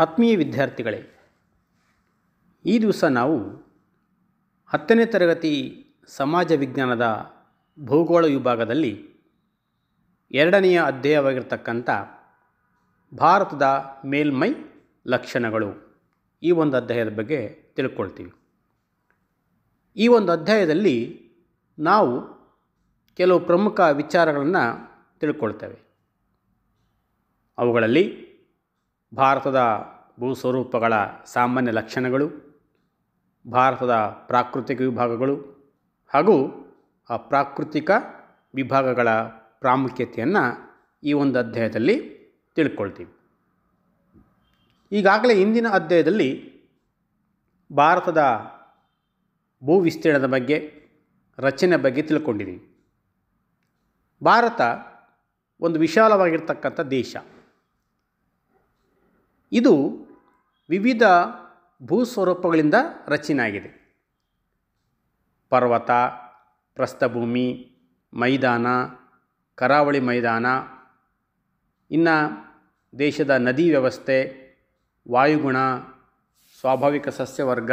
ಆತ್ಮೀಯ ವಿದ್ಯಾರ್ಥಿಗಳೇ, ಈ ದಿವಸ ನಾವು 10ನೇ ತರಗತಿ ಸಮಾಜ ವಿಜ್ಞಾನದ ಭೂಗೋಳ ವಿಭಾಗದಲ್ಲಿ 2ನೆಯ ಅಧ್ಯಾಯವಾಗಿರ್ತಕ್ಕಂಥ ಭಾರತದ ಮೇಲ್ಮೈ ಲಕ್ಷಣಗಳು ಈ ಒಂದು ಅಧ್ಯಾಯದ ಬಗ್ಗೆ ತಿಳ್ಕೊಳ್ತೀವಿ. ಈ ಒಂದು ಅಧ್ಯಾಯದಲ್ಲಿ ನಾವು ಕೆಲವು ಪ್ರಮುಖ ವಿಚಾರಗಳನ್ನು ತಿಳ್ಕೊಳ್ತೇವೆ. ಅವುಗಳಲ್ಲಿ ಭಾರತದ ಭೂಸ್ವರೂಪಗಳ ಸಾಮಾನ್ಯ ಲಕ್ಷಣಗಳು, ಭಾರತದ ಪ್ರಾಕೃತಿಕ ವಿಭಾಗಗಳು ಹಾಗೂ ಆ ಪ್ರಾಕೃತಿಕ ವಿಭಾಗಗಳ ಪ್ರಾಮುಖ್ಯತೆಯನ್ನು ಈ ಒಂದು ಅಧ್ಯಾಯದಲ್ಲಿ ತಿಳ್ಕೊಳ್ತೀವಿ. ಈಗಾಗಲೇ ಇಂದಿನ ಅಧ್ಯಾಯದಲ್ಲಿ ಭಾರತದ ಭೂ ವಿಸ್ತೀರ್ಣದ ಬಗ್ಗೆ, ರಚನೆ ಬಗ್ಗೆ ತಿಳ್ಕೊಂಡಿದ್ದೀವಿ. ಭಾರತ ಒಂದು ವಿಶಾಲವಾಗಿರ್ತಕ್ಕಂಥ ದೇಶ. ಇದು ವಿವಿಧ ಭೂಸ್ವರೂಪಗಳಿಂದ ರಚನೆ ಆಗಿದೆ. ಪರ್ವತ, ಪ್ರಸ್ಥಭೂಮಿ, ಮೈದಾನ, ಕರಾವಳಿ ಮೈದಾನ, ಇನ್ನು ದೇಶದ ನದಿ ವ್ಯವಸ್ಥೆ, ವಾಯುಗುಣ, ಸ್ವಾಭಾವಿಕ ಸಸ್ಯವರ್ಗ,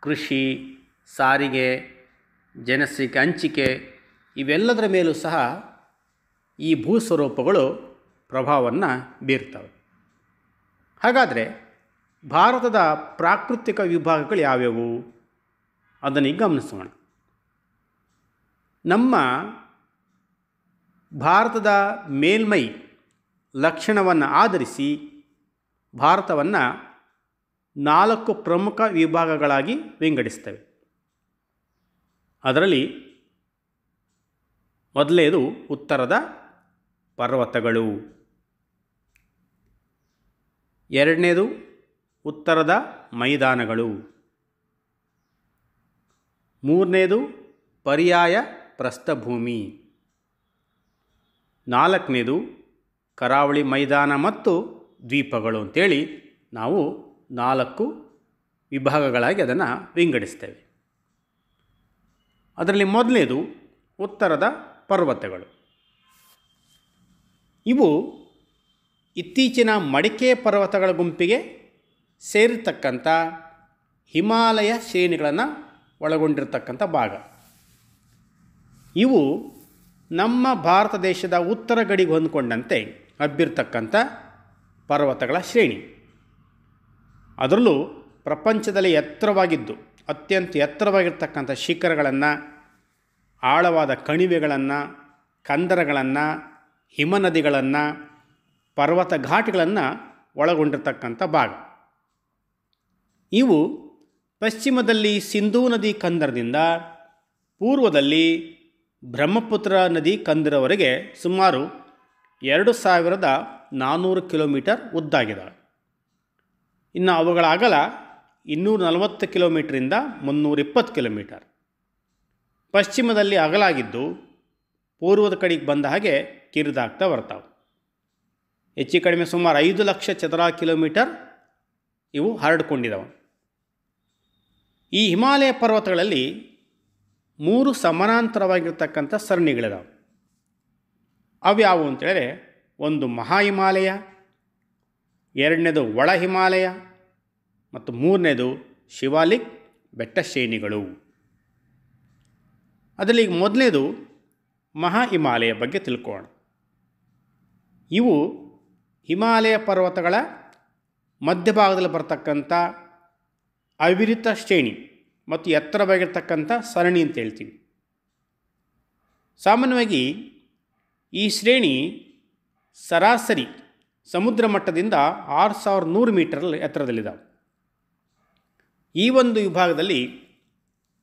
ಕೃಷಿ, ಸಾರಿಗೆ, ಜನಸಂಖ್ಯೆ ಹಂಚಿಕೆ ಇವೆಲ್ಲದರ ಮೇಲೂ ಸಹ ಈ ಭೂಸ್ವರೂಪಗಳು ಪ್ರಭಾವವನ್ನು ಬೀರ್ತವೆ. ಹಾಗಾದರೆ ಭಾರತದ ಪ್ರಾಕೃತಿಕ ವಿಭಾಗಗಳು ಯಾವ್ಯಾವು ಅದನ್ನು ಗಮನಿಸೋಣ. ನಮ್ಮ ಭಾರತದ ಮೇಲ್ಮೈ ಲಕ್ಷಣವನ್ನು ಆಧರಿಸಿ ಭಾರತವನ್ನು 4 ಪ್ರಮುಖ ವಿಭಾಗಗಳಾಗಿ ವಿಂಗಡಿಸ್ತೇವೆ. ಅದರಲ್ಲಿ ಮೊದಲನೇದು ಉತ್ತರದ ಪರ್ವತಗಳು, ಎರಡನೇದು ಉತ್ತರದ ಮೈದಾನಗಳು, ಮೂರನೇದು ಪರ್ಯಾಯ ಪ್ರಸ್ಥಭೂಮಿ, ನಾಲ್ಕನೇದು ಕರಾವಳಿ ಮೈದಾನ ಮತ್ತು ದ್ವೀಪಗಳು ಅಂತೇಳಿ ನಾವು 4 ವಿಭಾಗಗಳಾಗಿ ಅದನ್ನು ವಿಂಗಡಿಸ್ತೇವೆ. ಅದರಲ್ಲಿ ಮೊದಲನೇದು ಉತ್ತರದ ಪರ್ವತಗಳು. ಇವು ಇತ್ತೀಚಿನ ಮಡಿಕೆ ಪರ್ವತಗಳ ಗುಂಪಿಗೆ ಸೇರಿರ್ತಕ್ಕಂಥ ಹಿಮಾಲಯ ಶ್ರೇಣಿಗಳನ್ನು ಒಳಗೊಂಡಿರ್ತಕ್ಕಂಥ ಭಾಗ. ಇವು ನಮ್ಮ ಭಾರತ ದೇಶದ ಉತ್ತರ ಗಡಿಗೆ ಹೊಂದಿಕೊಂಡಂತೆ ಹಬ್ಬಿರ್ತಕ್ಕಂಥ ಪರ್ವತಗಳ ಶ್ರೇಣಿ. ಅದರಲ್ಲೂ ಪ್ರಪಂಚದಲ್ಲಿ ಎತ್ತರವಾಗಿದ್ದು ಅತ್ಯಂತ ಎತ್ತರವಾಗಿರ್ತಕ್ಕಂಥ ಶಿಖರಗಳನ್ನು, ಆಳವಾದ ಕಣಿವೆಗಳನ್ನು, ಕಂದರಗಳನ್ನು, ಹಿಮನದಿಗಳನ್ನು, ಪರ್ವತ ಘಾಟ್ಗಳನ್ನು ಒಳಗೊಂಡಿರ್ತಕ್ಕಂಥ ಭಾಗ. ಇವು ಪಶ್ಚಿಮದಲ್ಲಿ ಸಿಂಧೂ ನದಿ ಕಂದರದಿಂದ ಪೂರ್ವದಲ್ಲಿ ಬ್ರಹ್ಮಪುತ್ರ ನದಿ ಕಂದರವರೆಗೆ ಸುಮಾರು 2400 ಕಿಲೋಮೀಟರ್ ಉದ್ದಾಗಿದ್ದಾವೆ. ಇನ್ನು ಅವುಗಳ ಅಗಲ 240 ಕಿಲೋಮೀಟರಿಂದ 320 ಕಿಲೋಮೀಟರ್. ಪಶ್ಚಿಮದಲ್ಲಿ ಅಗಲಾಗಿದ್ದು ಪೂರ್ವದ ಕಡೆಗೆ ಬಂದ ಹಾಗೆ ಕಿರಿದಾಗ್ತಾ ಬರ್ತಾವೆ. ಹೆಚ್ಚು ಕಡಿಮೆ ಸುಮಾರು 5 ಲಕ್ಷ ಚದರ ಕಿಲೋಮೀಟರ್ ಇವು ಹರಡಿಕೊಂಡಿದ್ದಾವೆ. ಈ ಹಿಮಾಲಯ ಪರ್ವತಗಳಲ್ಲಿ 3 ಸಮಾನಾಂತರವಾಗಿರ್ತಕ್ಕಂಥ ಸರಣಿಗಳಿದಾವೆ. ಅವ್ಯಾವು ಅಂತೇಳಿದ್ರೆ, ಒಂದು ಮಹಾ ಹಿಮಾಲಯ, ಎರಡನೇದು ಒಳ ಹಿಮಾಲಯ ಮತ್ತು ಮೂರನೇದು ಶಿವಾಲಿಕ್ ಬೆಟ್ಟ ಶ್ರೇಣಿಗಳು. ಅದರಲ್ಲಿ ಮೊದಲನೇದು ಮಹಾ ಹಿಮಾಲಯ ಬಗ್ಗೆ ತಿಳ್ಕೊಳ್ಳೋಣ. ಇವು ಹಿಮಾಲಯ ಪರ್ವತಗಳ ಮಧ್ಯಭಾಗದಲ್ಲಿ ಬರ್ತಕ್ಕಂಥ ಅವಿರತ ಶ್ರೇಣಿ ಮತ್ತು ಎತ್ತರವಾಗಿರ್ತಕ್ಕಂಥ ಸರಣಿ ಅಂತ ಹೇಳ್ತೀವಿ. ಸಾಮಾನ್ಯವಾಗಿ ಈ ಶ್ರೇಣಿ ಸರಾಸರಿ ಸಮುದ್ರ ಮಟ್ಟದಿಂದ 6100 ಮೀಟರ್ ಎತ್ತರದಲ್ಲಿದ್ದಾವೆ. ಈ ಒಂದು ವಿಭಾಗದಲ್ಲಿ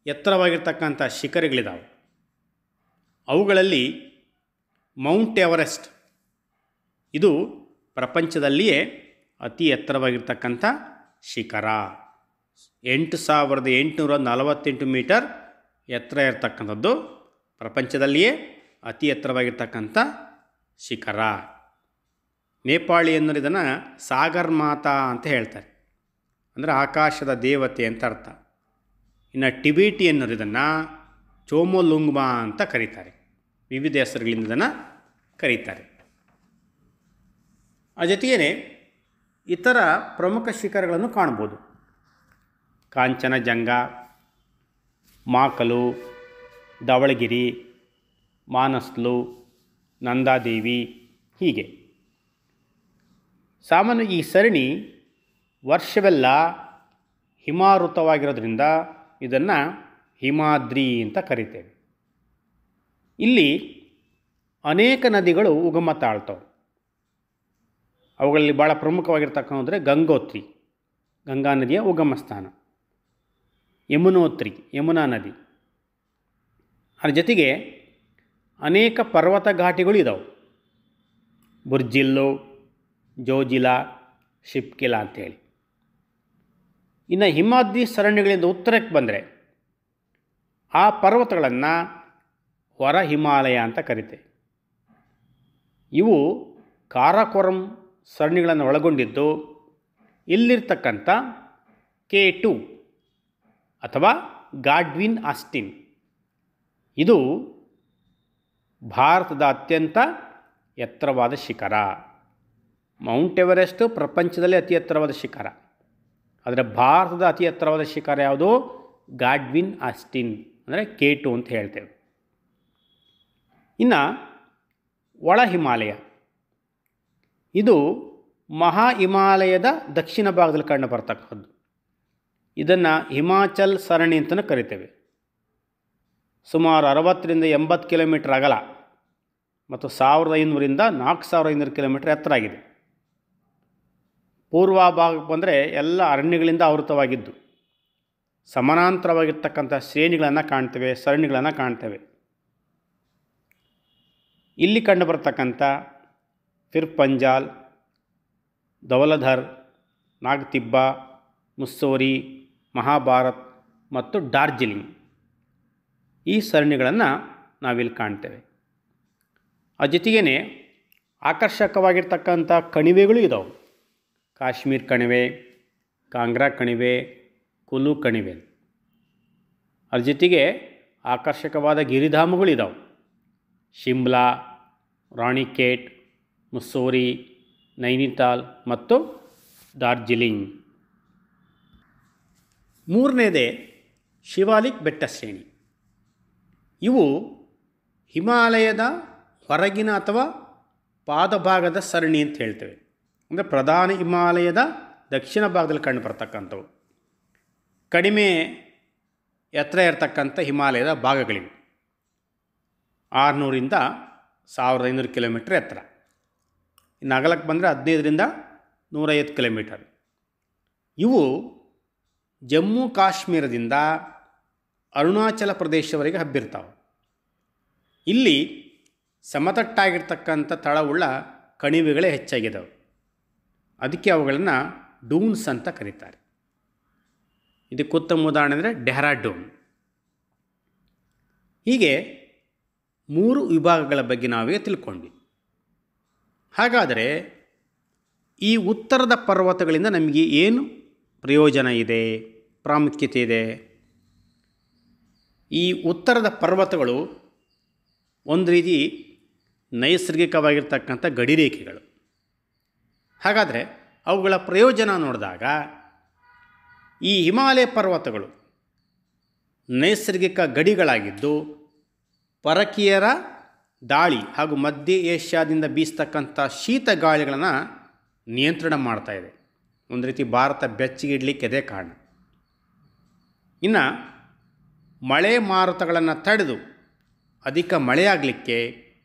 ಎತ್ತರವಾಗಿರ್ತಕ್ಕಂಥ ಶಿಖರಗಳಿದ್ದಾವೆ. ಅವುಗಳಲ್ಲಿ ಮೌಂಟ್ ಎವರೆಸ್ಟ್ ಇದು ಪ್ರಪಂಚದಲ್ಲಿಯೇ ಅತಿ ಎತ್ತರವಾಗಿರ್ತಕ್ಕಂಥ ಶಿಖರ. 8848 ಮೀಟರ್ ಎತ್ತರ ಇರತಕ್ಕಂಥದ್ದು ಪ್ರಪಂಚದಲ್ಲಿಯೇ ಅತಿ ಎತ್ತರವಾಗಿರ್ತಕ್ಕಂಥ ಶಿಖರ. ನೇಪಾಳಿಯನ್ನರು ಇದನ್ನು ಸಾಗರ್ ಮಾತಾ ಅಂತ ಹೇಳ್ತಾರೆ, ಅಂದರೆ ಆಕಾಶದ ದೇವತೆ ಅಂತ ಅರ್ಥ. ಇನ್ನು ಟಿಬೇಟಿಯನ್ನರು ಇದನ್ನು ಚೋಮೊಲುಂಗ್ಮಾ ಅಂತ ಕರೀತಾರೆ. ವಿವಿಧ ಹೆಸರುಗಳಿಂದ ಇದನ್ನು ಕರೀತಾರೆ. ಆ ಜೊತೆಗೇ ಇತರ ಪ್ರಮುಖ ಶಿಖರಗಳನ್ನು ಕಾಣ್ಬೋದು. ಕಾಂಚನಜಂಗ, ಮಾಕಲು, ಧವಳಗಿರಿ, ಮಾನಸ್ಲು, ನಂದಾದೇವಿ ಹೀಗೆ. ಸಾಮಾನ್ಯ ಈ ಸರಣಿ ವರ್ಷವೆಲ್ಲ ಹಿಮಾವೃತವಾಗಿರೋದ್ರಿಂದ ಇದನ್ನು ಹಿಮಾದ್ರಿ ಅಂತ ಕರಿತೇವೆ. ಇಲ್ಲಿ ಅನೇಕ ನದಿಗಳು ಉಗಮ ತಾಳ್ತವೆ. ಅವುಗಳಲ್ಲಿ ಭಾಳ ಪ್ರಮುಖವಾಗಿರ್ತಕ್ಕಂಥಂದರೆ ಗಂಗೋತ್ರಿ, ಗಂಗಾ ನದಿಯ ಉಗಮ ಸ್ಥಾನ, ಯಮುನೋತ್ರಿ, ಯಮುನಾ ನದಿ. ಅದರ ಜೊತೆಗೆ ಅನೇಕ ಪರ್ವತ ಘಾಟಿಗಳು ಇದ್ದಾವೆ. ಬುರ್ಜಿಲ್ಲು, ಜೋಜಿಲಾ, ಶಿಪ್ಕಿಲಾ ಅಂತೇಳಿ. ಇನ್ನು ಹಿಮಾದ್ರಿ ಸರಣಿಗಳಿಂದ ಉತ್ತರಕ್ಕೆ ಬಂದರೆ ಆ ಪರ್ವತಗಳನ್ನು ಹೊರ ಹಿಮಾಲಯ ಅಂತ ಕರಿತೇವೆ. ಇವು ಕಾರಾಕೋರಂ ಸರಣಿಗಳನ್ನು ಒಳಗೊಂಡಿದ್ದು ಇಲ್ಲಿರ್ತಕ್ಕಂಥ K2 ಅಥವಾ ಗಾಡ್ವಿನ್ ಆಸ್ಟಿನ್ ಇದು ಭಾರತದ ಅತ್ಯಂತ ಎತ್ತರವಾದ ಶಿಖರ. ಮೌಂಟ್ ಎವರೆಸ್ಟು ಪ್ರಪಂಚದಲ್ಲಿ ಅತಿ ಎತ್ತರವಾದ ಶಿಖರ. ಆದರೆ ಭಾರತದ ಅತಿ ಎತ್ತರವಾದ ಶಿಖರ ಯಾವುದು? ಗಾಡ್ವಿನ್ ಆಸ್ಟಿನ್ ಅಂದರೆ K2 ಅಂತ ಹೇಳ್ತೇವೆ. ಇನ್ನು ಒಳ ಹಿಮಾಲಯ ಇದು ಮಹಾ ಹಿಮಾಲಯದ ದಕ್ಷಿಣ ಭಾಗದಲ್ಲಿ ಕಂಡು ಬರ್ತಕ್ಕಂಥದ್ದು. ಇದನ್ನು ಹಿಮಾಚಲ್ ಸರಣಿ ಅಂತಲೂ ಕರಿತೇವೆ. ಸುಮಾರು 60-80 ಕಿಲೋಮೀಟರ್ ಅಗಲ ಮತ್ತು 1500ರಿಂದ 4500 ಕಿಲೋಮೀಟರ್ ಎತ್ತರ ಆಗಿದೆ. ಪೂರ್ವ ಭಾಗಕ್ಕೆ ಬಂದರೆ ಎಲ್ಲ ಅರಣ್ಯಗಳಿಂದ ಆವೃತವಾಗಿದ್ದು ಸಮಾನಾಂತರವಾಗಿರ್ತಕ್ಕಂಥ ಶ್ರೇಣಿಗಳನ್ನು ಕಾಣ್ತೇವೆ, ಸರಣಿಗಳನ್ನು ಕಾಣ್ತೇವೆ. ಇಲ್ಲಿ ಕಂಡುಬರ್ತಕ್ಕಂಥ ಫಿರ್ ಪಂಜಾಲ್, ಧವಲಧರ್, ನಾಗ್ತಿಬ್ಬ, ಮುಸ್ಸೋರಿ, ಮಹಾಭಾರತ್ ಮತ್ತು ಡಾರ್ಜಿಲಿಂಗ್ ಈ ಸರಣಿಗಳನ್ನು ನಾವಿಲ್ಲಿ ಕಾಣ್ತೇವೆ. ಆ ಜೊತೆಗೇ ಆಕರ್ಷಕವಾಗಿರ್ತಕ್ಕಂಥ ಕಣಿವೆಗಳು ಇದ್ದಾವೆ. ಕಾಶ್ಮೀರ್ ಕಣಿವೆ, ಕಾಂಗ್ರಾ ಕಣಿವೆ, ಕುಲು ಕಣಿವೆ. ಅದ್ರ ಜೊತೆಗೆ ಆಕರ್ಷಕವಾದ ಗಿರಿಧಾಮಗಳಿದ್ದಾವೆ. ಶಿಮ್ಲಾ, ರಾಣಿಖೇಟ್, ಮುಸ್ಸೋರಿ, ನೈನಿತಾಲ್ ಮತ್ತು ಡಾರ್ಜಿಲಿಂಗ್. ಮೂರನೇದೇ ಶಿವಾಲಿಕ್ ಬೆಟ್ಟ ಶ್ರೇಣಿ. ಇವು ಹಿಮಾಲಯದ ಹೊರಗಿನ ಅಥವಾ ಪಾದಭಾಗದ ಸರಣಿ ಅಂತ ಹೇಳ್ತೇವೆ. ಅಂದರೆ ಪ್ರಧಾನ ಹಿಮಾಲಯದ ದಕ್ಷಿಣ ಭಾಗದಲ್ಲಿ ಕಂಡು ಬರ್ತಕ್ಕಂಥವು. ಕಡಿಮೆ ಎತ್ತರ ಇರತಕ್ಕಂಥ ಹಿಮಾಲಯದ ಭಾಗಗಳಿವೆ. 600ರಿಂದ 1500 ಕಿಲೋಮೀಟರ್ ಎತ್ತರ. ಇನ್ನು ಅಗಲಕ್ಕೆ ಬಂದರೆ 15ರಿಂದ 150 ಕಿಲೋಮೀಟರ್. ಇವು ಜಮ್ಮು ಕಾಶ್ಮೀರದಿಂದ ಅರುಣಾಚಲ ಪ್ರದೇಶವರೆಗೆ ಹಬ್ಬಿರ್ತಾವೆ. ಇಲ್ಲಿ ಸಮತಟ್ಟಾಗಿರ್ತಕ್ಕಂಥ ತಳವುಳ್ಳ ಕಣಿವೆಗಳೇ ಹೆಚ್ಚಾಗಿದ್ದಾವೆ. ಅದಕ್ಕೆ ಅವುಗಳನ್ನು ಡೂನ್ಸ್ ಅಂತ ಕರೀತಾರೆ. ಇದಕ್ಕೆ ಉತ್ತಮ ಉದಾಹರಣೆ ಅಂದರೆ ಡೆಹ್ರಾಡೂನ್. ಹೀಗೆ 3 ವಿಭಾಗಗಳ ಬಗ್ಗೆ ನಾವೇ ತಿಳ್ಕೊಂಡ್ವಿ. ಹಾಗಾದರೆ ಈ ಉತ್ತರದ ಪರ್ವತಗಳಿಂದ ನಮಗೆ ಏನು ಪ್ರಯೋಜನ ಇದೆ, ಪ್ರಾಮುಖ್ಯತೆ ಇದೆ? ಈ ಉತ್ತರದ ಪರ್ವತಗಳು ಒಂದು ರೀತಿ ನೈಸರ್ಗಿಕವಾಗಿರ್ತಕ್ಕಂಥ ಗಡಿರೇಖೆಗಳು. ಹಾಗಾದರೆ ಅವುಗಳ ಪ್ರಯೋಜನ ನೋಡಿದಾಗ ಈ ಹಿಮಾಲಯ ಪರ್ವತಗಳು ನೈಸರ್ಗಿಕ ಗಡಿಗಳಾಗಿದ್ದು ಪರಕೀಯರ ದಾಳಿ ಹಾಗೂ ಮಧ್ಯ ಏಷ್ಯಾದಿಂದ ಬೀಸ್ತಕ್ಕಂಥ ಶೀತ ಗಾಳಿಗಳನ್ನು ನಿಯಂತ್ರಣ ಮಾಡ್ತಾಯಿದೆ. ಒಂದು ರೀತಿ ಭಾರತ ಬೆಚ್ಚಗಿಡಲಿಕ್ಕೆ ಅದೇ ಕಾರಣ. ಇನ್ನು ಮಳೆ ಮಾರುತಗಳನ್ನು ತಡೆದು ಅಧಿಕ ಮಳೆಯಾಗಲಿಕ್ಕೆ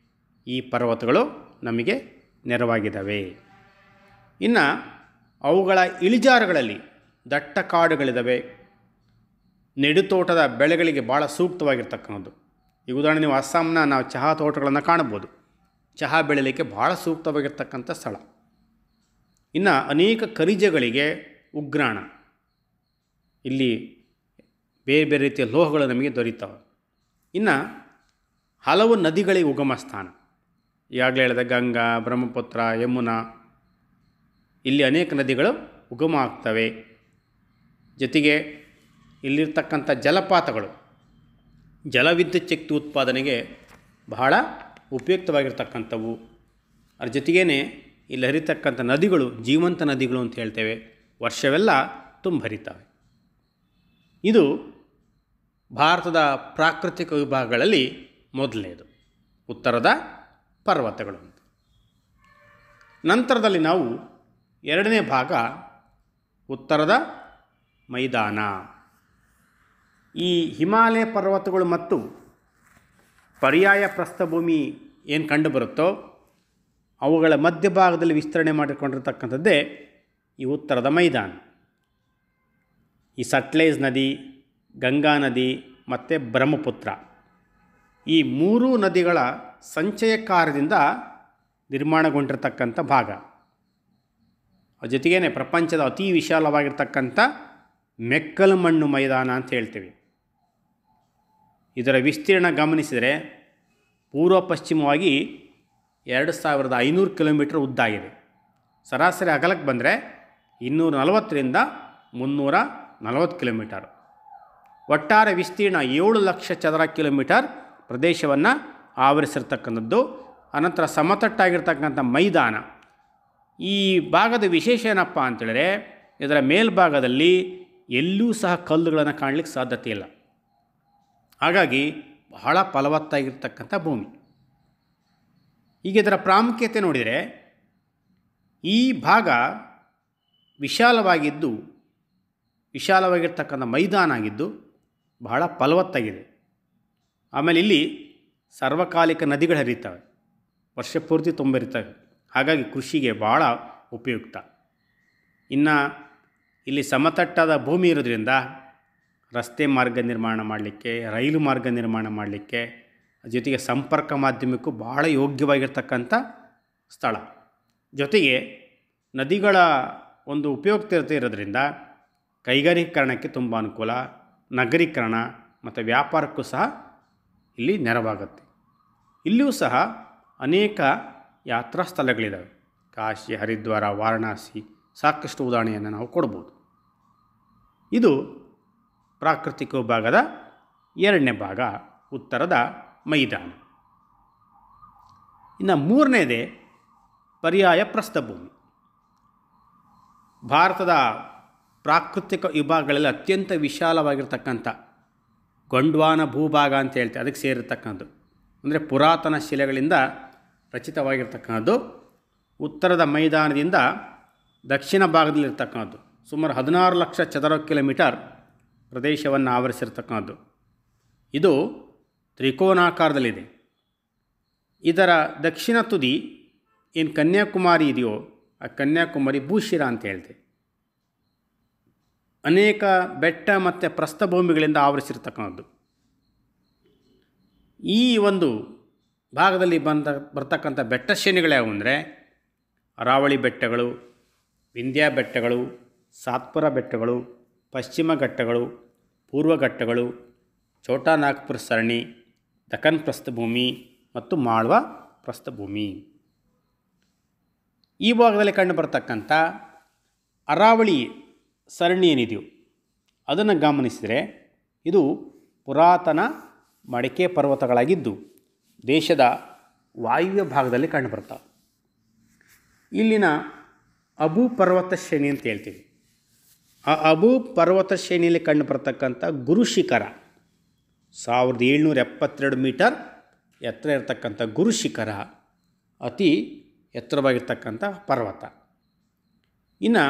ಈ ಪರ್ವತಗಳು ನಮಗೆ ನೆರವಾಗಿದ್ದಾವೆ. ಇನ್ನು ಅವುಗಳ ಇಳಿಜಾರುಗಳಲ್ಲಿ ದಟ್ಟ ಕಾಡುಗಳಿದ್ದಾವೆ. ನೆಡುತೋಟದ ಬೆಳೆಗಳಿಗೆ ಭಾಳ ಸೂಕ್ತವಾಗಿರ್ತಕ್ಕಂಥದ್ದು. ಈ ಉದಾಹರಣೆ ನೀವು ಅಸ್ಸಾಂನ ನಾವು ಚಹಾ ತೋಟಗಳನ್ನು ಕಾಣಬಹುದು. ಚಹಾ ಬೆಳೆಯಲಿಕ್ಕೆ ಭಾಳ ಸೂಕ್ತವಾಗಿರ್ತಕ್ಕಂಥ ಸ್ಥಳ. ಇನ್ನು ಅನೇಕ ಖನಿಜಗಳಿಗೆ ಉಗ್ರಾಣ. ಇಲ್ಲಿ ಬೇರೆ ಬೇರೆ ರೀತಿಯ ಲೋಹಗಳು ನಮಗೆ ದೊರೀತವೆ. ಇನ್ನು ಹಲವು ನದಿಗಳಿಗೆ ಉಗಮ ಸ್ಥಾನ. ಈಗಾಗಲೇ ಹೇಳಿದ ಗಂಗಾ, ಬ್ರಹ್ಮಪುತ್ರ, ಯಮುನಾ, ಇಲ್ಲಿ ಅನೇಕ ನದಿಗಳು ಉಗಮ ಆಗ್ತವೆ. ಜೊತೆಗೆ ಇಲ್ಲಿರ್ತಕ್ಕಂಥ ಜಲಪಾತಗಳು ಜಲವಿದ್ಯುತ್ ಶಕ್ತಿ ಉತ್ಪಾದನೆಗೆ ಬಹಳ ಉಪಯುಕ್ತವಾಗಿರ್ತಕ್ಕಂಥವು. ಅದ್ರ ಜೊತೆಗೇ ಇಲ್ಲಿ ಹರಿತಕ್ಕಂಥ ನದಿಗಳು ಜೀವಂತ ನದಿಗಳು ಅಂತ ಹೇಳ್ತೇವೆ. ವರ್ಷವೆಲ್ಲ ಹರಿತವೆ. ಇದು ಭಾರತದ ಪ್ರಾಕೃತಿಕ ವಿಭಾಗಗಳಲ್ಲಿ ಮೊದಲನೇದು, ಉತ್ತರದ ಪರ್ವತಗಳು ಅಂತ. ನಂತರದಲ್ಲಿ ನಾವು ಎರಡನೇ ಭಾಗ ಉತ್ತರದ ಮೈದಾನ. ಈ ಹಿಮಾಲಯ ಪರ್ವತಗಳು ಮತ್ತು ಪರ್ಯಾಯ ಪ್ರಸ್ಥಭೂಮಿ ಏನು ಕಂಡುಬರುತ್ತೋ ಅವುಗಳ ಮಧ್ಯಭಾಗದಲ್ಲಿ ವಿಸ್ತರಣೆ ಮಾಡಿಕೊಂಡಿರ್ತಕ್ಕಂಥದ್ದೇ ಈ ಉತ್ತರದ ಮೈದಾನ. ಈ ಸಟ್ಲೇಜ್ ನದಿ, ಗಂಗಾ ನದಿ ಮತ್ತು ಬ್ರಹ್ಮಪುತ್ರ ಈ ಮೂರೂ ನದಿಗಳ ಸಂಚಯ ಕಾರ್ಯದಿಂದ ನಿರ್ಮಾಣಗೊಂಡಿರ್ತಕ್ಕಂಥ ಭಾಗ. ಜೊತೆಗೇ ಪ್ರಪಂಚದ ಅತಿ ವಿಶಾಲವಾಗಿರ್ತಕ್ಕಂಥ ಮೆಕ್ಕಲು ಮಣ್ಣು ಮೈದಾನ ಅಂತ ಹೇಳ್ತೀವಿ. ಇದರ ವಿಸ್ತೀರ್ಣ ಗಮನಿಸಿದರೆ ಪೂರ್ವ ಪಶ್ಚಿಮವಾಗಿ 2500 ಕಿಲೋಮೀಟರ್ ಉದ್ದಾಗಿದೆ. ಸರಾಸರಿ ಅಗಲಕ್ಕೆ ಬಂದರೆ 240ರಿಂದ 340 ಕಿಲೋಮೀಟರ್. ಒಟ್ಟಾರೆ ವಿಸ್ತೀರ್ಣ 7 ಲಕ್ಷ ಚದರ ಕಿಲೋಮೀಟರ್ ಪ್ರದೇಶವನ್ನು ಆವರಿಸಿರ್ತಕ್ಕಂಥದ್ದು. ಅನಂತರ ಸಮತಟ್ಟಾಗಿರ್ತಕ್ಕಂಥ ಮೈದಾನ. ಈ ಭಾಗದ ವಿಶೇಷ ಏನಪ್ಪ ಅಂತೇಳಿದ್ರೆ ಇದರ ಮೇಲ್ಭಾಗದಲ್ಲಿ ಎಲ್ಲೂ ಸಹ ಕಲ್ಲುಗಳನ್ನು ಕಾಣಲಿಕ್ಕೆ ಸಾಧ್ಯತೆ ಇಲ್ಲ. ಹಾಗಾಗಿ ಬಹಳ ಫಲವತ್ತಾಗಿರ್ತಕ್ಕಂಥ ಭೂಮಿ. ಈಗ ಇದರ ಪ್ರಾಮುಖ್ಯತೆ ನೋಡಿದರೆ ಈ ಭಾಗ ವಿಶಾಲವಾಗಿರ್ತಕ್ಕಂಥ ಮೈದಾನ ಆಗಿದ್ದು ಬಹಳ ಫಲವತ್ತಾಗಿದೆ. ಆಮೇಲೆ ಇಲ್ಲಿ ಸಾರ್ವಕಾಲಿಕ ನದಿಗಳು ಹರಿತವೆ, ವರ್ಷ ಪೂರ್ತಿ ತುಂಬಿರ್ತವೆ. ಹಾಗಾಗಿ ಕೃಷಿಗೆ ಭಾಳ ಉಪಯುಕ್ತ. ಇನ್ನು ಇಲ್ಲಿ ಸಮತಟ್ಟಾದ ಭೂಮಿ ಇರೋದ್ರಿಂದ ರಸ್ತೆ ಮಾರ್ಗ ನಿರ್ಮಾಣ ಮಾಡಲಿಕ್ಕೆ, ರೈಲು ಮಾರ್ಗ ನಿರ್ಮಾಣ ಮಾಡಲಿಕ್ಕೆ, ಜೊತೆಗೆ ಸಂಪರ್ಕ ಮಾಧ್ಯಮಕ್ಕೂ ಭಾಳ ಯೋಗ್ಯವಾಗಿರ್ತಕ್ಕಂಥ ಸ್ಥಳ. ಜೊತೆಗೆ ನದಿಗಳ ಒಂದು ಉಪಯುಕ್ತತೆ ಇರೋದ್ರಿಂದ ಕೈಗಾರೀಕರಣಕ್ಕೆ ತುಂಬ ಅನುಕೂಲ, ನಗರೀಕರಣ ಮತ್ತು ವ್ಯಾಪಾರಕ್ಕೂ ಸಹ ಇಲ್ಲಿ ನೆರವಾಗುತ್ತೆ. ಇಲ್ಲಿಯೂ ಸಹ ಅನೇಕ ಯಾತ್ರಾ ಸ್ಥಳಗಳಿದ್ದಾವೆ. ಕಾಶಿ, ಹರಿದ್ವಾರ, ವಾರಣಾಸಿ ಸಾಕಷ್ಟು ಉದಾಹರಣೆಯನ್ನು ನಾವು ಕೊಡ್ಬೋದು. ಇದು ಪ್ರಾಕೃತಿಕ ವಿಭಾಗದ ಎರಡನೇ ಭಾಗ, ಉತ್ತರದ ಮೈದಾನ. ಇನ್ನು ಮೂರನೇದೇ ಪರ್ಯಾಯ ಪ್ರಸ್ಥಭೂಮಿ. ಭಾರತದ ಪ್ರಾಕೃತಿಕ ವಿಭಾಗಗಳಲ್ಲಿ ಅತ್ಯಂತ ವಿಶಾಲವಾಗಿರ್ತಕ್ಕಂಥ ಗೊಂಡ್ವಾನ ಭೂಭಾಗ ಅಂತ ಹೇಳ್ತೀವಿ, ಅದಕ್ಕೆ ಸೇರಿರ್ತಕ್ಕಂಥದ್ದು. ಅಂದರೆ ಪುರಾತನ ಶಿಲೆಗಳಿಂದ ರಚಿತವಾಗಿರ್ತಕ್ಕಂಥದ್ದು. ಉತ್ತರದ ಮೈದಾನದಿಂದ ದಕ್ಷಿಣ ಭಾಗದಲ್ಲಿರ್ತಕ್ಕಂಥದ್ದು. ಸುಮಾರು 16 ಲಕ್ಷ ಚದರ ಕಿಲೋಮೀಟರ್ ಪ್ರದೇಶವನ್ನು ಆವರಿಸಿರ್ತಕ್ಕಂಥದ್ದು. ಇದು ತ್ರಿಕೋನಾಕಾರದಲ್ಲಿದೆ. ಇದರ ದಕ್ಷಿಣ ತುದಿ ಏನು ಕನ್ಯಾಕುಮಾರಿ ಇದೆಯೋ ಆ ಕನ್ಯಾಕುಮಾರಿ ಭೂಶಿರ ಅಂತ ಹೇಳ್ತೀವಿ. ಅನೇಕ ಬೆಟ್ಟ ಮತ್ತು ಪ್ರಸ್ಥಭೂಮಿಗಳಿಂದ ಆವರಿಸಿರ್ತಕ್ಕಂಥದ್ದು. ಈ ಒಂದು ಭಾಗದಲ್ಲಿ ಬರ್ತಕ್ಕಂಥ ಬೆಟ್ಟ ಶ್ರೇಣಿಗಳು ಅಂದರೆ ಅರಾವಳಿ ಬೆಟ್ಟಗಳು, ವಿಂಧ್ಯ ಬೆಟ್ಟಗಳು, ಸಾತ್ಪುರ ಬೆಟ್ಟಗಳು, ಪಶ್ಚಿಮ ಘಟ್ಟಗಳು, ಪೂರ್ವ ಘಟ್ಟಗಳು, ಛೋಟಾ ನಾಗ್ಪುರ ಸರಣಿ, ದಖನ್ ಪ್ರಸ್ಥಭೂಮಿ ಮತ್ತು ಮಾಳ್ವಾ ಪ್ರಸ್ಥಭೂಮಿ. ಈ ಭಾಗದಲ್ಲಿ ಕಂಡುಬರ್ತಕ್ಕಂಥ ಅರಾವಳಿ ಸರಣಿ ಏನಿದೆಯೋ ಅದನ್ನು ಗಮನಿಸಿದರೆ ಇದು ಪುರಾತನ ಮಡಿಕೆ ಪರ್ವತಗಳಾಗಿದ್ದು ದೇಶದ ವಾಯುವ್ಯ ಭಾಗದಲ್ಲಿ ಕಂಡುಬರ್ತವೆ. ಇಲ್ಲಿನ ಅಬು ಪರ್ವತ ಶ್ರೇಣಿ ಅಂತ ಹೇಳ್ತೀವಿ. ಆ ಅಬು ಪರ್ವತ ಶ್ರೇಣಿಯಲ್ಲಿ ಕಂಡುಬರ್ತಕ್ಕಂಥ ಗುರುಶಿಖರ 1772 ಮೀಟರ್ ಎತ್ತರ ಇರತಕ್ಕಂಥ ಗುರುಶಿಖರ ಅತಿ ಎತ್ತರವಾಗಿರ್ತಕ್ಕಂಥ ಪರ್ವತ. ಇನ್ನು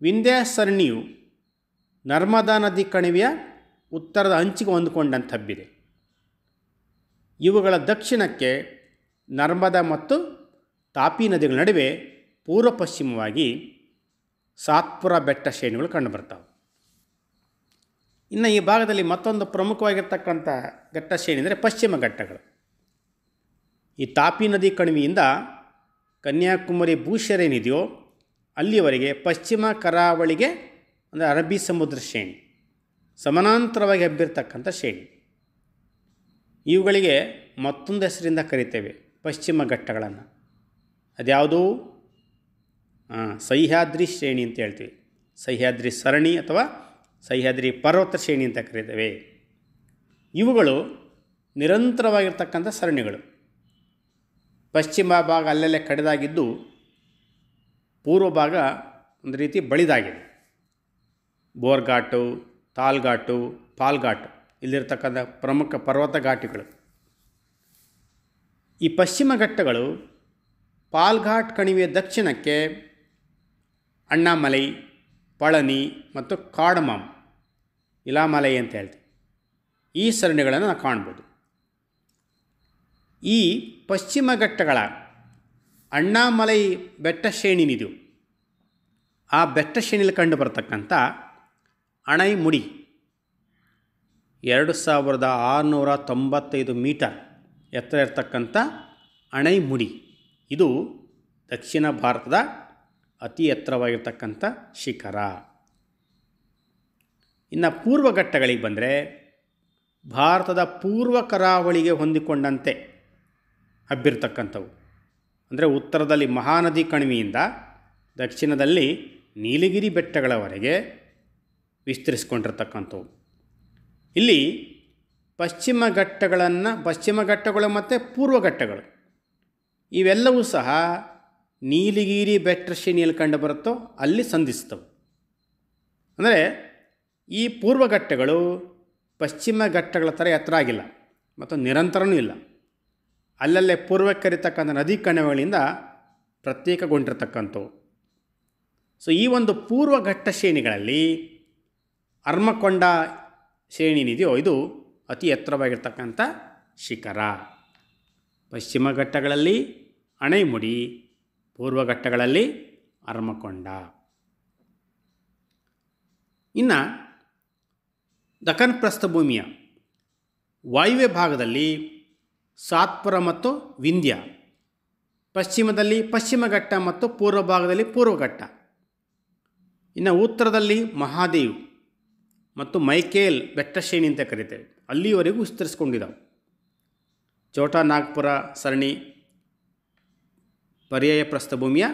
ವಿಂಧ್ಯ ಸರಣಿಯು ನರ್ಮದಾ ನದಿ ಕಣಿವೆಯ ಉತ್ತರದ ಅಂಚಿಗೆ ಹೊಂದಿಕೊಂಡಂತೆ ಹಬ್ಬಿದೆ. ಇವುಗಳ ದಕ್ಷಿಣಕ್ಕೆ ನರ್ಮದಾ ಮತ್ತು ತಾಪಿ ನದಿಗಳ ನಡುವೆ ಪೂರ್ವ ಪಶ್ಚಿಮವಾಗಿ ಸಾತ್ಪುರ ಬೆಟ್ಟ ಶ್ರೇಣಿಗಳು ಕಂಡುಬರ್ತವೆ. ಇನ್ನು ಈ ಭಾಗದಲ್ಲಿ ಮತ್ತೊಂದು ಪ್ರಮುಖವಾಗಿರ್ತಕ್ಕಂಥ ಘಟ್ಟ ಶ್ರೇಣಿ ಅಂದರೆ ಪಶ್ಚಿಮ ಘಟ್ಟಗಳು. ಈ ತಾಪಿ ನದಿ ಕಣಿವೆಯಿಂದ ಕನ್ಯಾಕುಮಾರಿ ಭೂಶಿರ ಏನಿದೆಯೋ ಅಲ್ಲಿಯವರೆಗೆ ಪಶ್ಚಿಮ ಕರಾವಳಿಗೆ ಅಂದರೆ ಅರಬ್ಬಿ ಸಮುದ್ರ ಶ್ರೇಣಿ ಸಮಾನಾಂತರವಾಗಿ ಹಬ್ಬಿರ್ತಕ್ಕಂಥ ಶ್ರೇಣಿ. ಇವುಗಳಿಗೆ ಮತ್ತೊಂದು ಹೆಸರಿಂದ ಕರಿತೇವೆ ಪಶ್ಚಿಮ ಘಟ್ಟಗಳನ್ನು. ಅದ್ಯಾವುದು? ಸಹ್ಯಾದ್ರಿ ಶ್ರೇಣಿ ಅಂತ ಹೇಳ್ತೀವಿ. ಸಹ್ಯಾದ್ರಿ ಸರಣಿ ಅಥವಾ ಸಹ್ಯಾದ್ರಿ ಪರ್ವತ ಶ್ರೇಣಿ ಅಂತ ಕರೀತೇವೆ. ಇವುಗಳು ನಿರಂತರವಾಗಿರ್ತಕ್ಕಂಥ ಸರಣಿಗಳು. ಪಶ್ಚಿಮ ಭಾಗ ಅಲ್ಲೆಲ್ಲೇ ಕಡಿದಾಗಿದ್ದು ಪೂರ್ವ ಭಾಗ ಒಂದು ರೀತಿ ಬಳಿದಾಗಿದೆ. ಬೋರ್ಘಾಟು, ತಾಲ್ಘಾಟು, ಪಾಲ್ಘಾಟ್ ಇಲ್ಲಿರ್ತಕ್ಕಂಥ ಪ್ರಮುಖ ಪರ್ವತ ಘಾಟಿಗಳು. ಈ ಪಶ್ಚಿಮ ಘಟ್ಟಗಳು ಪಾಲ್ಘಾಟ್ ಕಣಿವೆಯ ದಕ್ಷಿಣಕ್ಕೆ ಅಣ್ಣಾಮಲೈ, ಪಳನಿ ಮತ್ತು ಕಾರ್ಡಮಮ್, ಇಲಾಮಲೈ ಅಂತ ಹೇಳ್ತೀವಿ, ಈ ಸರಣಿಗಳನ್ನು ನಾವು ಕಾಣ್ಬೋದು. ಈ ಪಶ್ಚಿಮ ಘಟ್ಟಗಳ ಅಣ್ಣಾಮಲೈ ಬೆಟ್ಟ ಶ್ರೇಣಿನಿದು, ಆ ಬೆಟ್ಟ ಶ್ರೇಣಿಯಲ್ಲಿ ಕಂಡು ಬರತಕ್ಕಂಥ ಅಣೈಮುಡಿ 2695 ಮೀಟರ್ ಎತ್ತರ ಇರತಕ್ಕಂಥ ಅಣೈಮುಡಿ, ಇದು ದಕ್ಷಿಣ ಭಾರತದ ಅತಿ ಎತ್ತರವಾಗಿರ್ತಕ್ಕಂಥ ಶಿಖರ. ಇನ್ನು ಪೂರ್ವ ಘಟ್ಟಗಳಿಗೆ ಬಂದರೆ ಭಾರತದ ಪೂರ್ವ ಕರಾವಳಿಗೆ ಹೊಂದಿಕೊಂಡಂತೆ ಹಬ್ಬಿರ್ತಕ್ಕಂಥವು. ಅಂದರೆ ಉತ್ತರದಲ್ಲಿ ಮಹಾನದಿ ಕಣಿವೆಯಿಂದ ದಕ್ಷಿಣದಲ್ಲಿ ನೀಲಗಿರಿ ಬೆಟ್ಟಗಳವರೆಗೆ ವಿಸ್ತರಿಸಿಕೊಂಡಿರ್ತಕ್ಕಂಥವು. ಇಲ್ಲಿ ಪಶ್ಚಿಮ ಘಟ್ಟಗಳು ಮತ್ತು ಪೂರ್ವ ಘಟ್ಟಗಳು ಇವೆಲ್ಲವೂ ಸಹ ನೀಲಗಿರಿ ಬೆಟ್ಟ ಶ್ರೇಣಿಯಲ್ಲಿ ಕಂಡುಬರುತ್ತೋ ಅಲ್ಲಿ ಸಂಧಿಸ್ತವೆ. ಅಂದರೆ ಈ ಪೂರ್ವ ಘಟ್ಟಗಳು ಪಶ್ಚಿಮ ಘಟ್ಟಗಳ ಥರ ಎತ್ತರ ಆಗಿಲ್ಲ ಮತ್ತು ನಿರಂತರವೂ ಇಲ್ಲ. ಅಲ್ಲಲ್ಲೇ ಪೂರ್ವಕ್ಕೆ ಹರಿತಕ್ಕಂಥ ನದಿ ಕಣಿವೆಗಳಿಂದ ಪ್ರತ್ಯೇಕಗೊಂಡಿರ್ತಕ್ಕಂಥವು. ಸೊ ಈ ಒಂದು ಪೂರ್ವ ಘಟ್ಟ ಶ್ರೇಣಿಗಳಲ್ಲಿ ಹರ್ಮಕೊಂಡ ಶ್ರೇಣಿ ಏನಿದೆಯೋ ಇದು ಅತಿ ಎತ್ತರವಾಗಿರ್ತಕ್ಕಂಥ ಶಿಖರ. ಪಶ್ಚಿಮ ಘಟ್ಟಗಳಲ್ಲಿ ಅಣೈಮುಡಿ, ಪೂರ್ವ ಘಟ್ಟಗಳಲ್ಲಿ ಹರ್ಮಕೊಂಡ. ಇನ್ನು ದಖನ್ ಪ್ರಸ್ಥಭೂಮಿಯ ವಾಯುವ್ಯ ಭಾಗದಲ್ಲಿ ಸಾತ್ಪುರ ಮತ್ತು ವಿಂಧ್ಯ, ಪಶ್ಚಿಮದಲ್ಲಿ ಪಶ್ಚಿಮ ಘಟ್ಟ ಮತ್ತು ಪೂರ್ವ ಭಾಗದಲ್ಲಿ ಪೂರ್ವ ಘಟ್ಟ. ಇನ್ನು ಉತ್ತರದಲ್ಲಿ ಮಹಾದೇವ್ ಮತ್ತು ಮೈಕೇಲ್ ಬೆಟ್ಟ ಶ್ರೇಣಿ ಅಂತ ಕರೀತೇವೆ, ಅಲ್ಲಿವರೆಗೂ ವಿಸ್ತರಿಸ್ಕೊಂಡಿದ್ದಾವೆ. ಛೋಟಾ ನಾಗ್ಪುರ ಸರಣಿ ಪರ್ಯಾಯ ಪ್ರಸ್ಥಭೂಮಿಯ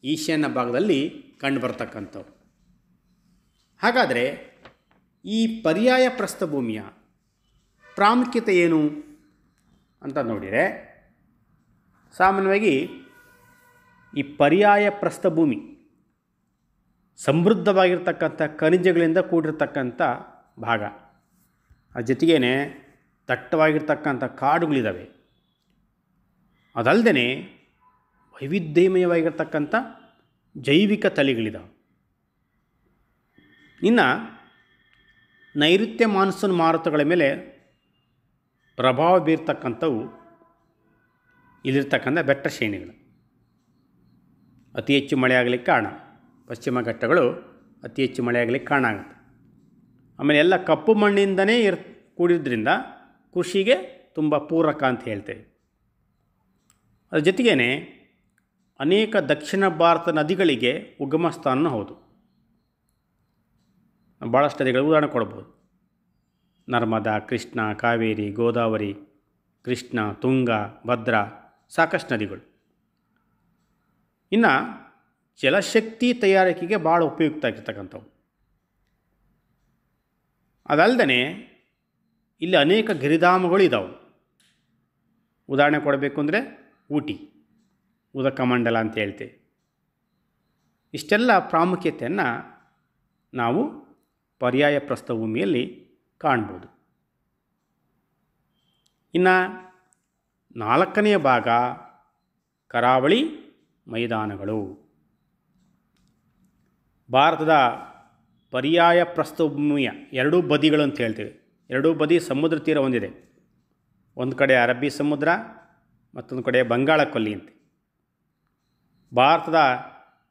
ಈಶಾನ್ಯ ಭಾಗದಲ್ಲಿ ಕಂಡುಬರ್ತಕ್ಕಂಥವು. ಹಾಗಾದರೆ ಈ ಪರ್ಯಾಯ ಪ್ರಸ್ಥಭೂಮಿಯ ಪ್ರಾಮುಖ್ಯತೆ ಏನು ಅಂತ ನೋಡಿದರೆ, ಸಾಮಾನ್ಯವಾಗಿ ಈ ಪರ್ಯಾಯ ಪ್ರಸ್ಥಭೂಮಿ ಸಮೃದ್ಧವಾಗಿರ್ತಕ್ಕಂಥ ಖನಿಜಗಳಿಂದ ಕೂಡಿರ್ತಕ್ಕಂಥ ಭಾಗ. ಆ ಜೊತೆಗೇ ದಟ್ಟವಾಗಿರ್ತಕ್ಕಂಥ ಕಾಡುಗಳಿದ್ದಾವೆ. ಅದಲ್ಲದೆ ವೈವಿಧ್ಯಮಯವಾಗಿರ್ತಕ್ಕಂಥ ಜೈವಿಕ ತಳಿಗಳಿದ್ದಾವೆ. ಇನ್ನು ನೈಋತ್ಯ ಮಾನ್ಸೂನ್ ಮಾರುತಗಳ ಮೇಲೆ ಪ್ರಭಾವ ಬೀರ್ತಕ್ಕಂಥವು ಇಲ್ಲಿರ್ತಕ್ಕಂಥ ಬೆಟ್ಟ ಶ್ರೇಣಿಗಳು. ಅತಿ ಹೆಚ್ಚು ಮಳೆ ಆಗಲಿಕ್ಕೆ ಕಾರಣ, ಪಶ್ಚಿಮ ಘಟ್ಟಗಳು ಅತಿ ಹೆಚ್ಚು ಮಳೆ ಆಗಲಿಕ್ಕೆ ಕಾರಣ ಆಗುತ್ತೆ. ಆಮೇಲೆ ಎಲ್ಲ ಕಪ್ಪು ಮಣ್ಣಿಂದನೇ ಕೂಡಿದ್ರಿಂದ ಕೃಷಿಗೆ ತುಂಬ ಪೂರಕ ಅಂತ ಹೇಳ್ತೇವೆ. ಅದ್ರ ಜೊತೆಗೇ ಅನೇಕ ದಕ್ಷಿಣ ಭಾರತ ನದಿಗಳಿಗೆ ಉಗಮ ಸ್ಥಾನವೂ ಹೌದು. ಭಾಳಷ್ಟು ನದಿಗಳು ಉದಾಹರಣೆ ಕೊಡ್ಬೋದು. ನರ್ಮದಾ, ಕೃಷ್ಣ, ಕಾವೇರಿ, ಗೋದಾವರಿ, ಕೃಷ್ಣ, ತುಂಗ, ಭದ್ರಾ, ಸಾಕಷ್ಟು ನದಿಗಳು. ಇನ್ನು ಜಲಶಕ್ತಿ ತಯಾರಿಕೆಗೆ ಭಾಳ ಉಪಯುಕ್ತ ಆಗಿರ್ತಕ್ಕಂಥವು. ಅದಲ್ಲದೆ ಇಲ್ಲಿ ಅನೇಕ ಗಿರಿಧಾಮಗಳು ಇದ್ದಾವೆ. ಉದಾಹರಣೆ ಕೊಡಬೇಕು ಅಂದರೆ ಊಟಿ, ಉದಕಮಂಡಲ ಅಂತ ಹೇಳ್ತೇವೆ. ಇಷ್ಟೆಲ್ಲ ಪ್ರಾಮುಖ್ಯತೆಯನ್ನು ನಾವು ಪರ್ಯಾಯ ಪ್ರಸ್ಥಭೂಮಿಯಲ್ಲಿ ಕಾಣ್ಬೋದು. ಇನ್ನು ನಾಲ್ಕನೆಯ ಭಾಗ ಕರಾವಳಿ ಮೈದಾನಗಳು. ಭಾರತದ ಪರ್ಯಾಯ ಪ್ರಸ್ಥಭೂಮಿಯ ಎರಡೂ ಬದಿಗಳು ಅಂತ ಹೇಳ್ತೇವೆ. ಎರಡೂ ಬದಿ ಸಮುದ್ರ ತೀರ ಹೊಂದಿದೆ. ಒಂದು ಕಡೆ ಅರಬ್ಬಿ ಸಮುದ್ರ, ಮತ್ತೊಂದು ಕಡೆ ಬಂಗಾಳ ಕೊಲ್ಲಿ ಅಂತೆ. ಭಾರತದ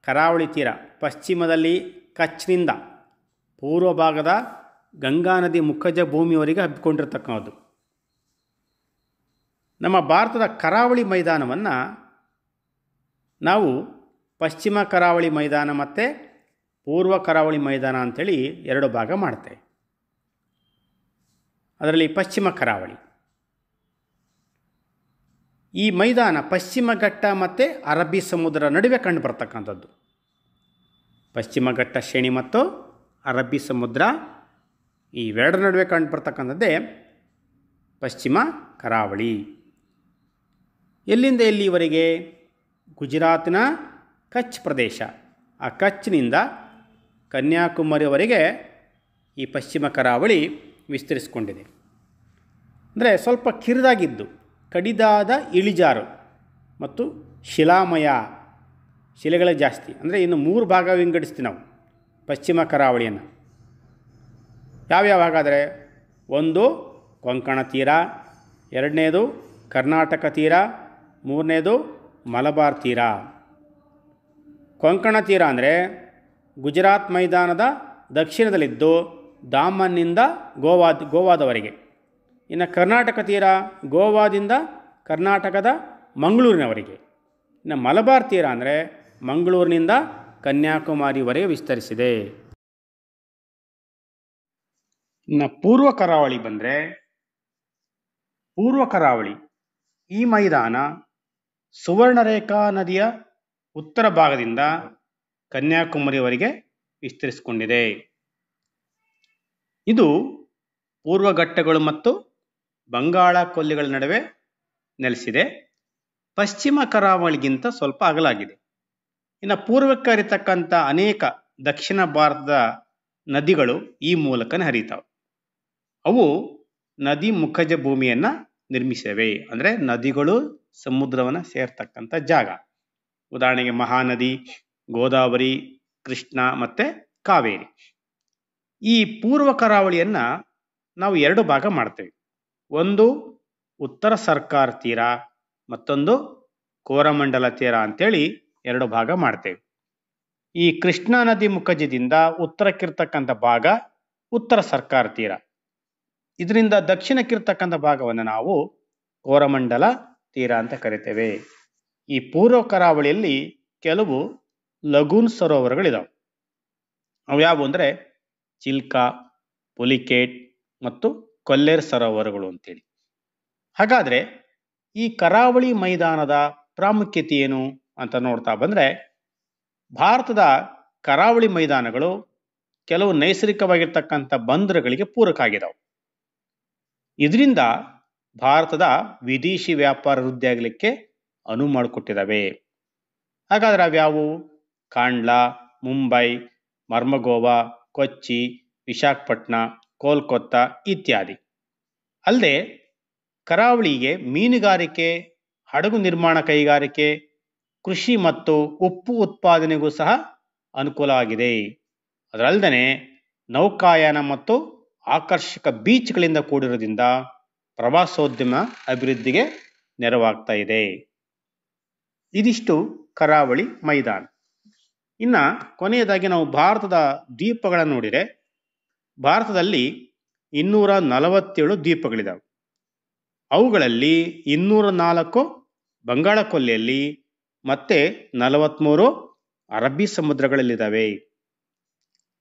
ಕರಾವಳಿ ತೀರ ಪಶ್ಚಿಮದಲ್ಲಿ ಕಚ್ನಿಂದ ಪೂರ್ವ ಭಾಗದ ಗಂಗಾ ನದಿ ಮುಖಜ ಭೂಮಿಯವರೆಗೆ ಹಬ್ಬಿಕೊಂಡಿರ್ತಕ್ಕಂಥದ್ದು. ನಮ್ಮ ಭಾರತದ ಕರಾವಳಿ ಮೈದಾನವನ್ನು ನಾವು ಪಶ್ಚಿಮ ಕರಾವಳಿ ಮೈದಾನ ಮತ್ತು ಪೂರ್ವ ಕರಾವಳಿ ಮೈದಾನ ಅಂಥೇಳಿ ಎರಡು ಭಾಗ ಮಾಡ್ತೇವೆ. ಅದರಲ್ಲಿ ಪಶ್ಚಿಮ ಕರಾವಳಿ ಈ ಮೈದಾನ ಪಶ್ಚಿಮ ಘಟ್ಟ ಮತ್ತು ಅರಬ್ಬಿ ಸಮುದ್ರ ನಡುವೆ ಕಂಡು ಬರ್ತಕ್ಕಂಥದ್ದು. ಪಶ್ಚಿಮ ಘಟ್ಟ ಶ್ರೇಣಿ ಮತ್ತು ಅರಬ್ಬಿ ಸಮುದ್ರ ಇವೆರಡರ ನಡುವೆ ಕಂಡು ಬರ್ತಕ್ಕಂಥದ್ದೇ ಪಶ್ಚಿಮ ಕರಾವಳಿ. ಎಲ್ಲಿಂದ ಎಲ್ಲಿವರೆಗೆ? ಗುಜರಾತಿನ ಕಚ್ ಪ್ರದೇಶ. ಆ ಕಚ್ನಿಂದ ಕನ್ಯಾಕುಮಾರಿವರೆಗೆ ಈ ಪಶ್ಚಿಮ ಕರಾವಳಿ ವಿಸ್ತರಿಸಿಕೊಂಡಿದೆ. ಅಂದರೆ ಸ್ವಲ್ಪ ಕಿರಿದಾಗಿದ್ದು, ಕಡಿದಾದ ಇಳಿಜಾರು ಮತ್ತು ಶಿಲಾಮಯ, ಶಿಲೆಗಳೇ ಜಾಸ್ತಿ. ಅಂದರೆ ಇನ್ನು 3 ಭಾಗ ವಿಂಗಡಿಸ್ತೀವಿ ನಾವು ಪಶ್ಚಿಮ ಕರಾವಳಿಯನ್ನು. ಯಾವ್ಯಾವ ಹಾಗಾದರೆ, ಒಂದು ಕೊಂಕಣ ತೀರ, ಎರಡನೇದು ಕರ್ನಾಟಕ ತೀರ, ಮೂರನೇದು ಮಲಬಾರ್ ತೀರ. ಕೊಂಕಣ ತೀರ ಅಂದರೆ ಗುಜರಾತ್ ಮೈದಾನದ ದಕ್ಷಿಣದಲ್ಲಿದ್ದು ದಾಮನ್ನಿಂದ ಗೋವಾದವರೆಗೆ. ಇನ್ನು ಕರ್ನಾಟಕ ತೀರ ಗೋವಾದಿಂದ ಕರ್ನಾಟಕದ ಮಂಗಳೂರಿನವರೆಗೆ. ಇನ್ನು ಮಲಬಾರ್ ತೀರ ಅಂದರೆ ಮಂಗಳೂರಿನಿಂದ ಕನ್ಯಾಕುಮಾರಿವರೆಗೆ ವಿಸ್ತರಿಸಿದೆ. ಇನ್ನು ಪೂರ್ವ ಕರಾವಳಿ ಬಂದರೆ, ಪೂರ್ವ ಕರಾವಳಿ ಈ ಮೈದಾನ ಸುವರ್ಣರೇಖಾ ನದಿಯ ಉತ್ತರ ಭಾಗದಿಂದ ಕನ್ಯಾಕುಮಾರಿವರೆಗೆ ವಿಸ್ತರಿಸಿಕೊಂಡಿದೆ. ಇದು ಪೂರ್ವ ಘಟ್ಟಗಳು ಮತ್ತು ಬಂಗಾಳ ಕೊಲ್ಲಿಗಳ ನಡುವೆ ನೆಲೆಸಿದೆ. ಪಶ್ಚಿಮ ಕರಾವಳಿಗಿಂತ ಸ್ವಲ್ಪ ಅಗಲಾಗಿದೆ. ಇನ್ನು ಪೂರ್ವಕ್ಕೆ ಹರಿತಕ್ಕಂಥ ಅನೇಕ ದಕ್ಷಿಣ ಭಾರತದ ನದಿಗಳು ಈ ಮೂಲಕನೇ ಹರಿತಾವೆ. ಅವು ನದಿ ಮುಖಜ ಭೂಮಿಯನ್ನು ನಿರ್ಮಿಸಿವೆ. ಅಂದರೆ ನದಿಗಳು ಸಮುದ್ರವನ್ನು ಸೇರ್ತಕ್ಕಂಥ ಜಾಗ. ಉದಾಹರಣೆಗೆ ಮಹಾನದಿ, ಗೋದಾವರಿ, ಕೃಷ್ಣ ಮತ್ತು ಕಾವೇರಿ. ಈ ಪೂರ್ವ ಕರಾವಳಿಯನ್ನು ನಾವು 2 ಭಾಗ ಮಾಡ್ತೇವೆ. ಒಂದು ಉತ್ತರ ಸರ್ಕಾರ ತೀರ, ಮತ್ತೊಂದು ಕೋರಮಂಡಲ ತೀರ ಅಂತೇಳಿ 2 ಭಾಗ ಮಾಡ್ತೇವೆ. ಈ ಕೃಷ್ಣಾ ನದಿ ಮುಖಜದಿಂದ ಉತ್ತರಕ್ಕಿರ್ತಕ್ಕಂಥ ಭಾಗ ಉತ್ತರ ಸರ್ಕಾರ ತೀರ. ಇದರಿಂದ ದಕ್ಷಿಣಕ್ಕಿರ್ತಕ್ಕಂಥ ಭಾಗವನ್ನು ನಾವು ಕೋರಮಂಡಲ ತೀರ ಅಂತ ಕರಿತೇವೆ. ಈ ಪೂರ್ವ ಕರಾವಳಿಯಲ್ಲಿ ಕೆಲವು ಲಗೂನ್ ಸರೋವರಗಳಿದಾವೆ. ಅವು ಯಾವುವು ಅಂದರೆ ಚಿಲ್ಕಾ, ಪುಲಿಕೇಟ್ ಮತ್ತು ಕೊಲ್ಲೇರ್ ಸರೋವರಗಳು ಅಂತೇಳಿ. ಹಾಗಾದರೆ ಈ ಕರಾವಳಿ ಮೈದಾನದ ಪ್ರಾಮುಖ್ಯತೆ ಏನು ಅಂತ ನೋಡ್ತಾ ಬಂದರೆ, ಭಾರತದ ಕರಾವಳಿ ಮೈದಾನಗಳು ಕೆಲವು ನೈಸರ್ಗಿಕವಾಗಿರ್ತಕ್ಕಂಥ ಬಂದರುಗಳಿಗೆ ಪೂರಕ ಆಗಿದಾವೆ. ಇದರಿಂದ ಭಾರತದ ವಿದೇಶಿ ವ್ಯಾಪಾರ ವೃದ್ಧಿ ಆಗಲಿಕ್ಕೆ ಅನುವು ಮಾಡಿಕೊಟ್ಟಿದ್ದಾವೆ. ಹಾಗಾದರೆ ಅವ್ಯಾವು? ಕಾಂಡ್ಲಾ, ಮುಂಬೈ, ಮರ್ಮಗೋವಾ, ಕೊಚ್ಚಿ, ವಿಶಾಖಪಟ್ಟಣ, ಕೋಲ್ಕತ್ತಾ ಇತ್ಯಾದಿ. ಅಲ್ಲದೆ ಕರಾವಳಿಗೆ ಮೀನುಗಾರಿಕೆ, ಹಡಗು ನಿರ್ಮಾಣ ಕೈಗಾರಿಕೆ, ಕೃಷಿ ಮತ್ತು ಉಪ್ಪು ಉತ್ಪಾದನೆಗೂ ಸಹ ಅನುಕೂಲವಾಗಿದೆ. ಅದರಲ್ಲದೆ ನೌಕಾಯಾನ ಮತ್ತು ಆಕರ್ಷಕ ಬೀಚ್ಗಳಿಂದ ಕೂಡಿರೋದ್ರಿಂದ ಪ್ರವಾಸೋದ್ಯಮ ಅಭಿವೃದ್ಧಿಗೆ ನೆರವಾಗ್ತಾ ಇದೆ. ಇದಿಷ್ಟು ಕರಾವಳಿ ಮೈದಾನ. ಇನ್ನು ಕೊನೆಯದಾಗಿ ನಾವು ಭಾರತದ ದ್ವೀಪಗಳನ್ನು ನೋಡಿದರೆ, ಭಾರತದಲ್ಲಿ 247 ದ್ವೀಪಗಳಿದ್ದಾವೆ. ಅವುಗಳಲ್ಲಿ 204 ಬಂಗಾಳ ಕೊಲ್ಲಿಯಲ್ಲಿ ಮತ್ತು 43 ಅರಬ್ಬಿ ಸಮುದ್ರಗಳಲ್ಲಿದ್ದಾವೆ.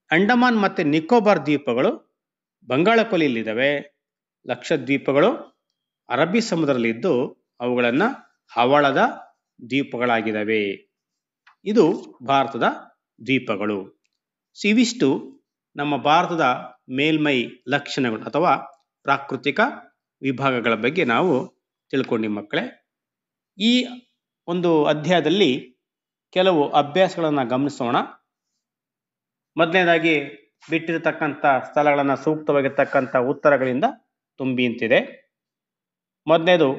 ಅಂಡಮಾನ್ ಮತ್ತು ನಿಕೋಬಾರ್ ದ್ವೀಪಗಳು ಬಂಗಾಳ ಕೊಲ್ಲಿಯಲ್ಲಿದ್ದಾವೆ. ಲಕ್ಷದ್ವೀಪಗಳು ಅರಬ್ಬಿ ಸಮುದ್ರದಲ್ಲಿದ್ದು ಅವುಗಳನ್ನು ಹವಳದ ದ್ವೀಪಗಳಾಗಿದ್ದಾವೆ. ಇದು ಭಾರತದ ದ್ವೀಪಗಳು. ಇವಿಷ್ಟು ನಮ್ಮ ಭಾರತದ ಮೇಲ್ಮೈ ಲಕ್ಷಣಗಳು ಅಥವಾ ಪ್ರಾಕೃತಿಕ ವಿಭಾಗಗಳ ಬಗ್ಗೆ ನಾವು ತಿಳ್ಕೊಂಡಿ ಮಕ್ಕಳೇ. ಈ ಒಂದು ಅಧ್ಯಾಯದಲ್ಲಿ ಕೆಲವು ಅಭ್ಯಾಸಗಳನ್ನು ಗಮನಿಸೋಣ. ಮೊದಲನೇದಾಗಿ ಬಿಟ್ಟಿರತಕ್ಕಂಥ ಸ್ಥಳಗಳನ್ನು ಸೂಕ್ತವಾಗಿರ್ತಕ್ಕಂಥ ಉತ್ತರಗಳಿಂದ ತುಂಬಿ ನಿಂತಿದೆ. ಮೊದಲನೇದು,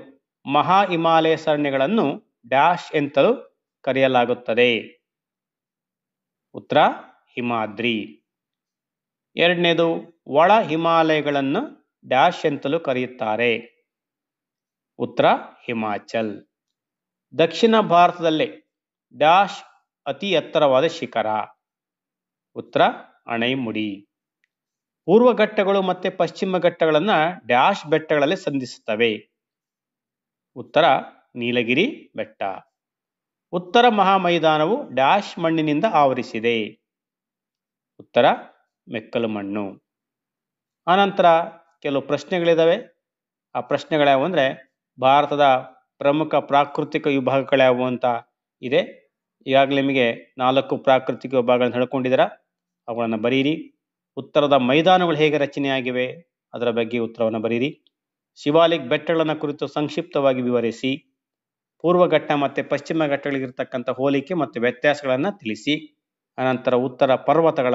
ಮಹಾ ಹಿಮಾಲಯ ಸರಣಿಗಳನ್ನು ಡ್ಯಾಶ್ ಎಂತಲೂ ಕರೆಯಲಾಗುತ್ತದೆ. ಉತ್ತರ ಹಿಮಾದ್ರಿ. ಎರಡನೇದು, ಒಳ ಹಿಮಾಲಯಗಳನ್ನು ಡ್ಯಾಶ್ ಎಂತಲೂ ಕರೆಯುತ್ತಾರೆ. ಉತ್ತರ ಹಿಮಾಚಲ್. ದಕ್ಷಿಣ ಭಾರತದಲ್ಲೇ ಡ್ಯಾಶ್ ಅತಿ ಎತ್ತರವಾದ ಶಿಖರ. ಉತ್ತರ ಅಣೈಮುಡಿ. ಪೂರ್ವ ಘಟ್ಟಗಳು ಮತ್ತು ಪಶ್ಚಿಮ ಘಟ್ಟಗಳನ್ನು ಡ್ಯಾಶ್ ಬೆಟ್ಟಗಳಲ್ಲಿ ಸಂಧಿಸುತ್ತವೆ. ಉತ್ತರ ನೀಲಗಿರಿ ಬೆಟ್ಟ. ಉತ್ತರ ಮಹಾಮೈದಾನವು ಡ್ಯಾಶ್ ಮಣ್ಣಿನಿಂದ ಆವರಿಸಿದೆ. ಉತ್ತರ ಮೆಕ್ಕಲು ಮಣ್ಣು. ಆನಂತರ ಕೆಲವು ಪ್ರಶ್ನೆಗಳಿದ್ದಾವೆ. ಆ ಪ್ರಶ್ನೆಗಳ್ಯಾವು ಅಂದರೆ, ಭಾರತದ ಪ್ರಮುಖ ಪ್ರಾಕೃತಿಕ ವಿಭಾಗಗಳ್ಯಾವು ಅಂತ ಇದೆ. ಈಗಾಗಲೇ ನಿಮಗೆ 4 ಪ್ರಾಕೃತಿಕ ವಿಭಾಗಗಳನ್ನು ಹೇಳ್ಕೊಂಡಿದ್ದೀರಾ, ಅವುಗಳನ್ನು ಬರೀರಿ. ಉತ್ತರದ ಮೈದಾನಗಳು ಹೇಗೆ ರಚನೆಯಾಗಿವೆ ಅದರ ಬಗ್ಗೆ ಉತ್ತರವನ್ನು ಬರೀರಿ. ಶಿವಾಲಿಕ್ ಬೆಟ್ಟಗಳನ್ನು ಕುರಿತು ಸಂಕ್ಷಿಪ್ತವಾಗಿ ವಿವರಿಸಿ. ಪೂರ್ವ ಘಟ್ಟ ಮತ್ತು ಪಶ್ಚಿಮ ಘಟ್ಟಗಳಿಗಿರ್ತಕ್ಕಂಥ ಹೋಲಿಕೆ ಮತ್ತು ವ್ಯತ್ಯಾಸಗಳನ್ನು ತಿಳಿಸಿ. ಅನಂತರ ಉತ್ತರ ಪರ್ವತಗಳ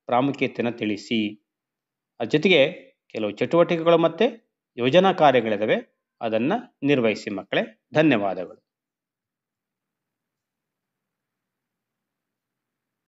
ಪ್ರಾಮುಖ್ಯತೆಯನ್ನು ತಿಳಿಸಿ. ಅದ್ರ ಜೊತೆಗೆ ಕೆಲವು ಚಟುವಟಿಕೆಗಳು ಮತ್ತು ಯೋಜನಾ ಕಾರ್ಯಗಳಿದ್ದಾವೆ, ಅದನ್ನು ನಿರ್ವಹಿಸಿ ಮಕ್ಕಳೇ. ಧನ್ಯವಾದಗಳು.